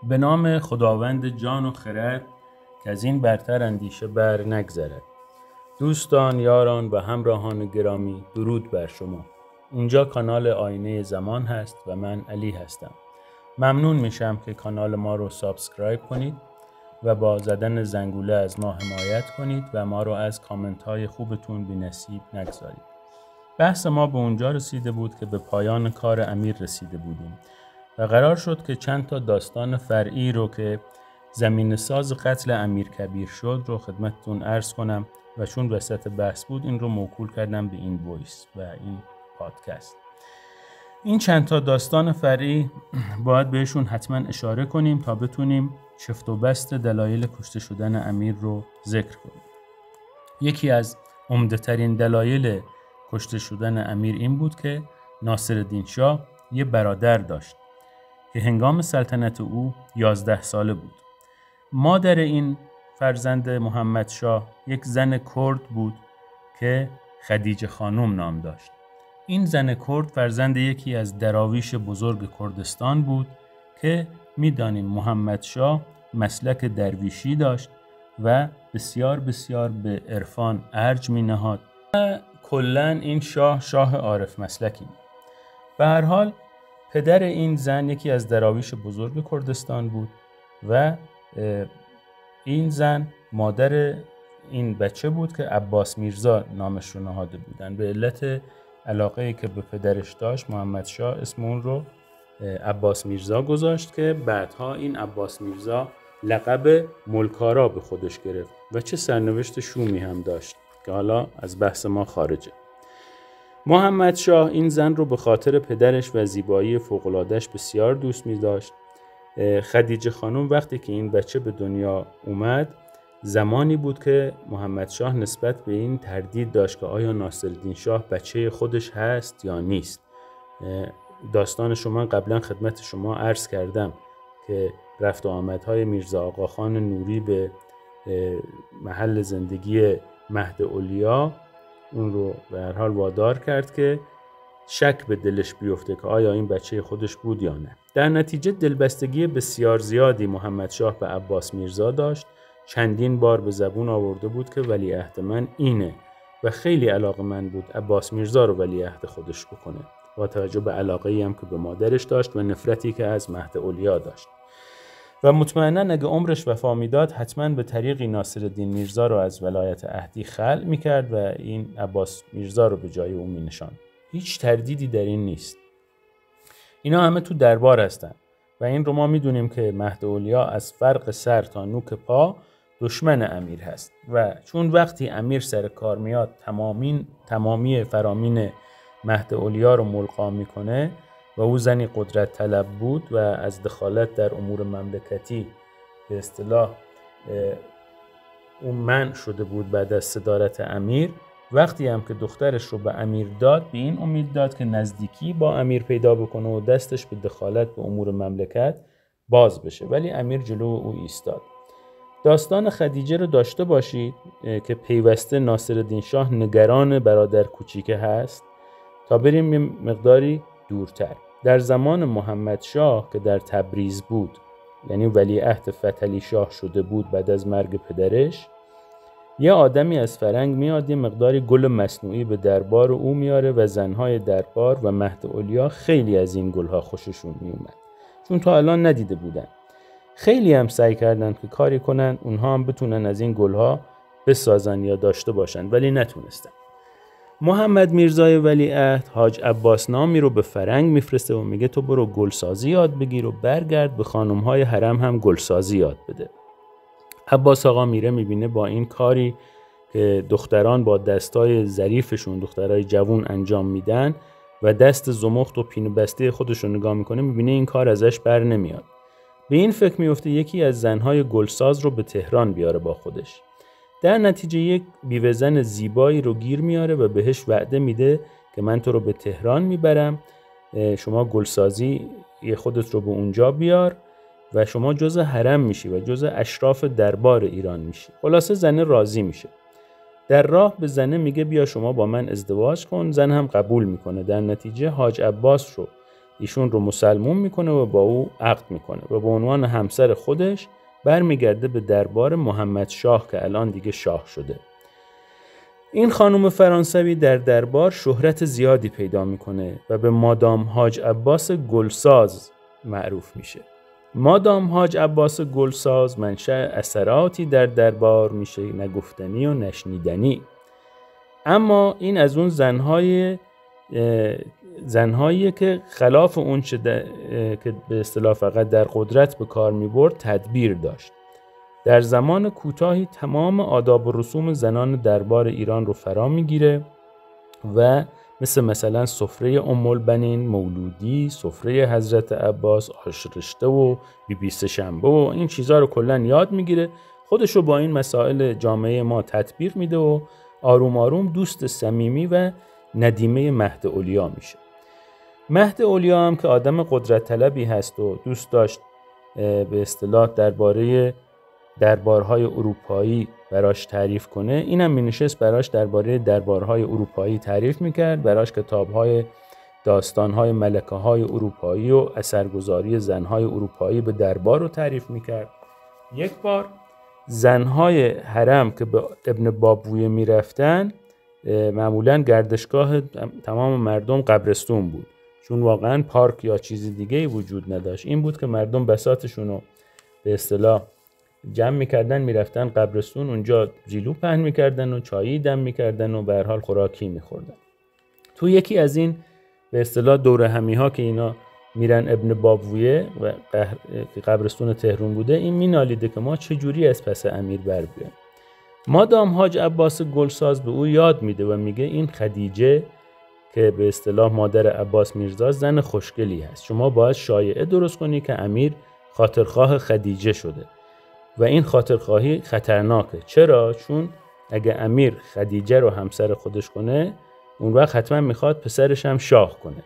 به نام خداوند جان و خرد که از این برتر اندیشه بر نگذرد. دوستان، یاران و همراهان گرامی، درود بر شما. اینجا کانال آینه زمان هست و من علی هستم. ممنون میشم که کانال ما رو سابسکرایب کنید و با زدن زنگوله از ما حمایت کنید و ما رو از کامنت های خوبتون بی نصیب نگذارید. بحث ما به اونجا رسیده بود که به پایان کار امیر رسیده بودیم و قرار شد که چند تا داستان فرعی رو که زمین ساز قتل امیر کبیر شد رو خدمتتون عرض کنم و چون وسط بحث بود این رو موکول کردم به این وایس و این پادکست. این چند تا داستان فرعی باید بهشون حتما اشاره کنیم تا بتونیم چفت و بست دلایل کشته شدن امیر رو ذکر کنیم. یکی از عمده ترین دلایل کشته شدن امیر این بود که ناصرالدین شاه یه برادر داشت که هنگام سلطنت او 11 ساله بود. مادر این فرزند محمد شاه یک زن کرد بود که خدیجه خانم نام داشت. این زن کرد فرزند یکی از دراویش بزرگ کردستان بود که میدانیم محمد شاه مسلک درویشی داشت و بسیار به عرفان ارج می نهاد و کلن این شاه عارف مسلکی بود. به هر حال پدر این زن یکی از دراویش بزرگ کردستان بود و این زن مادر این بچه بود که عباس میرزا نامش رو نهاده بودن. به علت علاقه‌ای که به پدرش داشت محمد شاه اسم اون رو عباس میرزا گذاشت که بعدها این عباس میرزا لقب ملکارا به خودش گرفت و چه سرنوشت شومی هم داشت که حالا از بحث ما خارجه. محمد شاه این زن رو به خاطر پدرش و زیبایی فوق‌العاده‌اش بسیار دوست می داشت. خدیجه خانم وقتی که این بچه به دنیا اومد زمانی بود که محمد شاه نسبت به این تردید داشت که آیا ناصرالدین شاه بچه خودش هست یا نیست. داستان شما قبلا خدمت شما عرض کردم که رفت و آمدهای میرزا آقاخان نوری به محل زندگی مهد اولیا اون رو به هر حال وادار کرد که شک به دلش بیفته که آیا این بچه خودش بود یا نه. در نتیجه دلبستگی بسیار زیادی محمد شاه به عباس میرزا داشت. چندین بار به زبون آورده بود که ولیعهد من اینه و خیلی علاقه‌مند بود عباس میرزا رو ولیعهد خودش بکنه با توجه به علاقه‌ای هم که به مادرش داشت و نفرتی که از مهد اولیا داشت و مطمئنا اگه عمرش وفا میداد حتما به طریقی ناصرالدین میرزا رو از ولایت عهدی خلع میکرد و این عباس میرزا رو به جای اون مینشاند. هیچ تردیدی در این نیست. اینا همه تو دربار هستن و این رو ما میدونیم که مهد اولیا از فرق سر تا نوک پا دشمن امیر هست و چون وقتی امیر سر کار میاد تمامی فرامین مهد اولیا رو ملقا میکنه و او زنی قدرت طلب بود و از دخالت در امور مملکتی به اصطلاح اون منع شده بود بعد از صدارت امیر. وقتی هم که دخترش رو به امیر داد به این امید داد که نزدیکی با امیر پیدا بکنه و دستش به دخالت به امور مملکت باز بشه، ولی امیر جلو او ایستاد. داستان خدیجه رو داشته باشید که پیوسته ناصرالدین شاه نگران برادر کوچیکه هست. تا بریم مقداری دورتر، در زمان محمد شاه که در تبریز بود، یعنی ولیعهد فتحعلی شاه شده بود بعد از مرگ پدرش، یه آدمی از فرنگ میاد یه مقداری گل مصنوعی به دربار او میاره و زنهای دربار و مهد اولیا خیلی از این گلها خوششون میومد چون تا الان ندیده بودن. خیلی هم سعی کردن که کاری کنن اونها هم بتونن از این گلها بسازن یا داشته باشن ولی نتونستن. محمد میرزای ولیعهد حاج عباس نامی رو به فرنگ میفرسته و میگه تو برو گلسازی یاد بگیر و برگرد به خانمهای حرم هم گلسازی یاد بده. عباس آقا میره میبینه با این کاری که دختران با دستای ظریفشون دخترای جوون انجام میدن و دست زمخت و پینو بسته خودش رو نگاه میکنه، میبینه این کار ازش بر نمیاد. به این فکر میفته یکی از زنهای گلساز رو به تهران بیاره با خودش. در نتیجه یک بیوه زن زیبایی رو گیر میاره و بهش وعده میده که من تو رو به تهران میبرم، شما گلسازی خودت رو به اونجا بیار و شما جزء حرم میشی و جزء اشراف دربار ایران میشی. خلاصه زن راضی میشه. در راه به زنه میگه بیا شما با من ازدواج کن. زن هم قبول میکنه. در نتیجه حاج عباس رو ایشون رو مسلمون میکنه و با او عقد میکنه و به عنوان همسر خودش برمیگرده به دربار محمد شاه که الان دیگه شاه شده. این خانم فرانسوی در دربار شهرت زیادی پیدا میکنه و به مادام حاج عباس گلساز معروف میشه. مادام حاج عباس گلساز منشأ اثراتی در دربار میشه نگفتنی و نشنیدنی. اما این از اون زنهایی که خلاف اون چه که به اصطلاح فقط در قدرت به کار میبرد تدبیر داشت. در زمان کوتاهی تمام آداب و رسوم زنان دربار ایران رو فرا میگیره و مثلا سفره ام البنین، مولودی، سفره حضرت عباس، آش رشته و بی سه‌شنبه و این چیزها رو کلا یاد میگیره، خودش رو با این مسائل جامعه ما تطبیق میده و آروم آروم دوست صمیمی و ندیمه مهد اولیا میشه. مهد اولیا هم که آدم قدرت طلبی هست و دوست داشت به اصطلاح درباره دربارهای اروپایی براش تعریف کنه، اینم مینشست براش درباره دربارهای اروپایی تعریف میکرد، براش کتابهای داستانهای ملکه‌های اروپایی و اثرگذاری زنهای اروپایی به دربار رو تعریف میکرد. یک بار زنهای حرم که به ابن بابویه میرفتن، معمولاً گردشگاه تمام مردم قبرستون بود، چون واقعاً پارک یا چیزی دیگه وجود نداشت. این بود که مردم بساطشون رو به اصطلاح جمع میکردن میرفتن قبرستون، اونجا جیلو پهن میکردن و چایی دم میکردن و به هر حال خوراکی میخوردن. تو یکی از این به اصطلاح دوره همی ها که اینا میرن ابن بابویه و قبرستون تهران بوده، این مینالیده که ما چجوری از پس امیر بر بیایم. مادام حاج عباس گلساز به او یاد میده و میگه این خدیجه که به اصطلاح مادر عباس میرزا زن خوشگلی هست، شما باید شایعه درست کنی که امیر خاطرخواه خدیجه شده و این خاطرخواهی خطرناکه. چرا؟ چون اگه امیر خدیجه رو همسر خودش کنه، اون وقت حتما میخواد پسرش هم شاه کنه.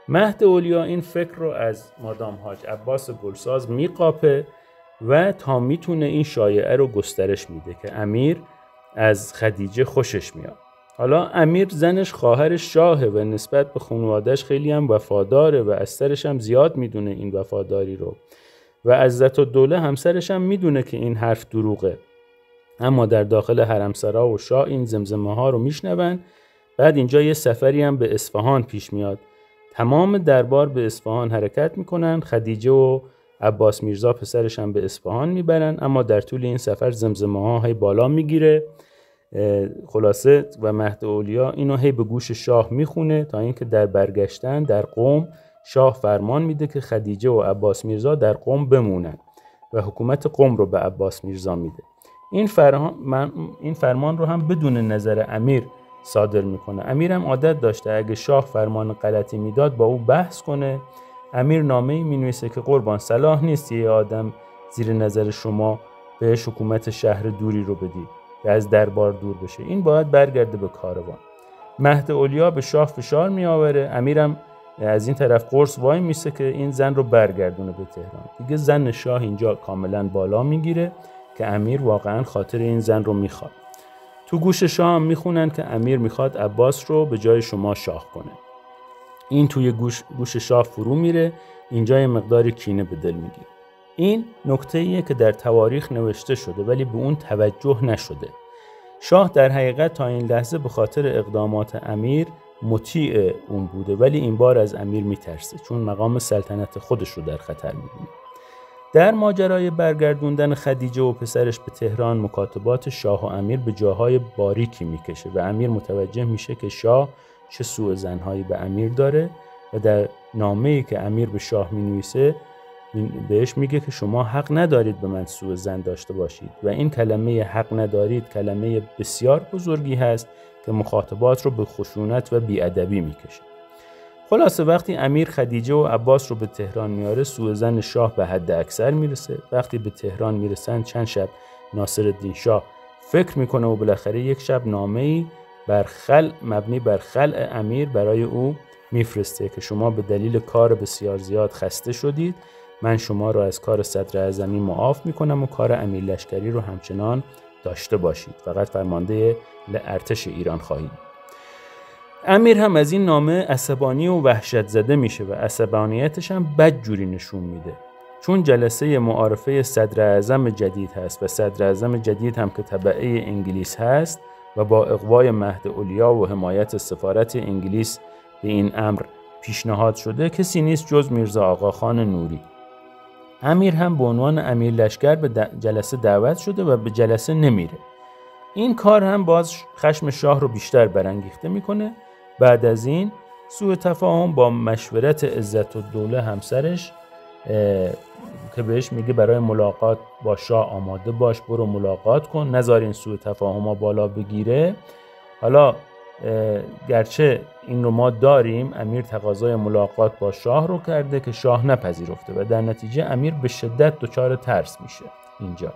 مهد اولیا این فکر رو از مادام حاج عباس گلساز میقاپه و تا میتونه این شایعه رو گسترش میده که امیر از خدیجه خوشش میاد. حالا امیر زنش خواهر شاهه و نسبت به خانواده‌اش خیلی هم وفاداره و از سرش هم زیاد میدونه این وفاداری رو و عزت الدوله همسرش هم میدونه که این حرف دروغه، اما در داخل حرمسرا و شاه این زمزمه ها رو میشنون. بعد اینجا یه سفری هم به اصفهان پیش میاد، تمام دربار به اصفهان حرکت میکنن، خدیجه و عباس میرزا پسرش هم به اصفهان میبرن، اما در طول این سفر زمزمه ها هی بالا میگیره. خلاصه و مهد اولیا اینو هی به گوش شاه میخونه تا اینکه در برگشتن در قم شاه فرمان میده که خدیجه و عباس میرزا در قم بمونن و حکومت قم رو به عباس میرزا میده. این فرمان رو هم بدون نظر امیر صادر میکنه. امیر هم عادت داشته اگه شاه فرمان غلطی میداد با او بحث کنه. امیر نامه‌ای مینویسه که قربان صلاح نیست یه آدم زیر نظر شما بهش حکومت شهر دوری رو بدید که از دربار دور بشه، این باید برگرده به کاروان. مهد اولیا به شاه فشار میآوره، امیرم از این طرف قرص وای میسه که این زن رو برگردونه به تهران. دیگه زن شاه اینجا کاملا بالا میگیره که امیر واقعا خاطر این زن رو میخواد. تو گوش شاه هم میخونن که امیر میخواد عباس رو به جای شما شاه کنه. این توی گوش شاه فرو میره، اینجا یه مقداری کینه به دل میگیره. این نکته‌ایه که در تواریخ نوشته شده ولی به اون توجه نشده. شاه در حقیقت تا این لحظه به خاطر اقدامات امیر مطیع اون بوده، ولی این بار از امیر میترسه چون مقام سلطنت خودش رو در خطر میبینه. در ماجرای برگردوندن خدیجه و پسرش به تهران، مکاتبات شاه و امیر به جاهای باریکی میکشه و امیر متوجه میشه که شاه چه سوء ظن‌هایی به امیر داره و در نامه‌ای که امیر به شاه مینویسه بهش میگه که شما حق ندارید به من سوء ظن داشته باشید و این کلمه حق ندارید کلمه بسیار بزرگی هست که مخاطبات رو به خشونت و بی‌ادبی میکشه. خلاصه وقتی امیر خدیجه و عباس رو به تهران میاره، سوء ظن شاه به حد اکثر میرسه. وقتی به تهران میرسن چند شب ناصرالدین شاه فکر میکنه و بالاخره یک شب نامه‌ای مبنی بر خلع امیر برای او میفرسته که شما به دلیل کار بسیار زیاد خسته شدید، من شما رو از کار صدر اعظمی معاف میکنم و کار امیر لشکری رو همچنان داشته باشید، فقط فرمانده ارتش ایران خواهید. امیر هم از این نامه عصبانی و وحشت زده میشه و عصبانیتش هم بدجوری نشون میده، چون جلسه معارفه صدر اعظم جدید هست و صدر اعظم جدید هم که تبعه انگلیس هست و با اقوای مهد علیا و حمایت سفارت انگلیس به این امر پیشنهاد شده، کسی نیست جز میرزا آقاخان نوری. امیر هم به عنوان امیر لشکر به جلسه دعوت شده و به جلسه نمیره. این کار هم باز خشم شاه رو بیشتر برانگیخته میکنه. بعد از این سوء تفاهم با مشورت عزتالدوله همسرش که بهش میگه برای ملاقات با شاه آماده باش، برو ملاقات کن، نذار این سوء تفاهم‌ها بالا بگیره. حالا گرچه این رو ما داریم، امیر تقاضای ملاقات با شاه رو کرده که شاه نپذیرفته و در نتیجه امیر به شدت دچار ترس میشه. اینجا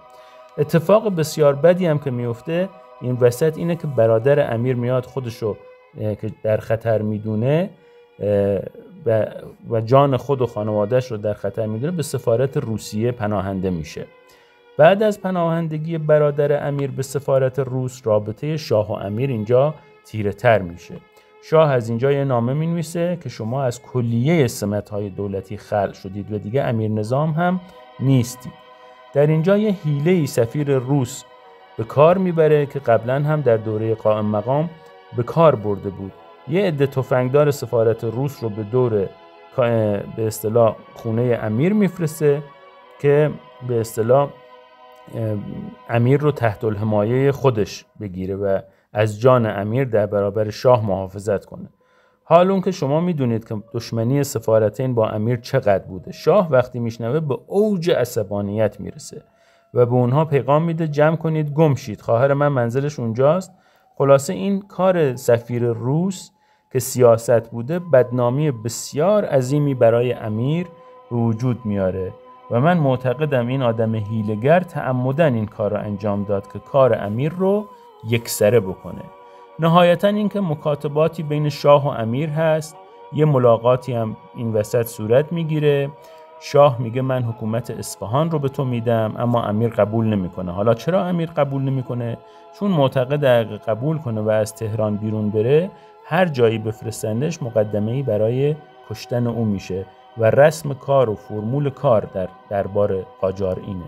اتفاق بسیار بدی هم که میفته این وسط اینه که برادر امیر میاد خودشو که در خطر میدونه و جان خود و خانوادهش رو در خطر میدونه به سفارت روسیه پناهنده میشه. بعد از پناهندگی برادر امیر به سفارت روس، رابطه شاه و امیر اینجا تیره تر میشه. شاه از اینجا یه نامه مینویسه که شما از کلیه سمت‌های دولتی خلع شدید و دیگه امیر نظام هم نیستید. در اینجا یه حیله‌ای سفیر روس به کار میبره که قبلا هم در دوره قائم مقام به کار برده بود. یه عده تفنگدار سفارت روس رو به دور به اصطلاح خونه امیر میفرسته که به اصطلاح امیر رو تحت الحمایه خودش بگیره و از جان امیر در برابر شاه محافظت کنه. حال اون که شما میدونید که دشمنی سفارتین با امیر چقدر بوده. شاه وقتی میشنوه به اوج عصبانیت میرسه و به اونها پیغام میده جمع کنید گم شید، خواهر من منزلش اونجاست. خلاصه این کار سفیر روس که سیاست بوده بدنامی بسیار عظیمی برای امیر به وجود میاره و من معتقدم این آدم حیله‌گر تعمدن این کار رو انجام داد که کار امیر رو یکسره بکنه. نهایتاً این که مکاتباتی بین شاه و امیر هست، یه ملاقاتی هم این وسط صورت میگیره. شاه میگه من حکومت اصفهان رو به تو میدم، اما امیر قبول نمیکنه. حالا چرا امیر قبول نمیکنه؟ چون معتقد اگه قبول کنه و از تهران بیرون بره، هر جایی بفرستندش مقدمه‌ای برای کشتن او میشه و رسم کار و فرمول کار در دربار قاجار اینه.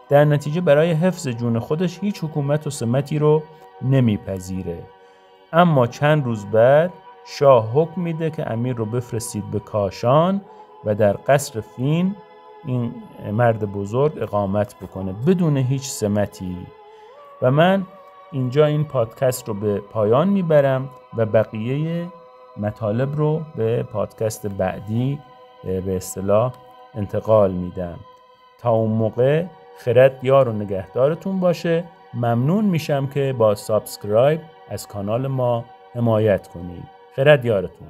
در نتیجه برای حفظ جون خودش هیچ حکومت و سمتی رو نمیپذیره. اما چند روز بعد شاه حکم میده که امیر رو بفرستید به کاشان و در قصر فین این مرد بزرگ اقامت بکنه بدون هیچ سمتی. و من اینجا این پادکست رو به پایان میبرم و بقیه مطالب رو به پادکست بعدی به اصطلاح انتقال میدم. تا اون موقع خرد یار و نگهدارتون باشه. ممنون میشم که با سابسکرایب از کانال ما حمایت کنید. خرد یارتون.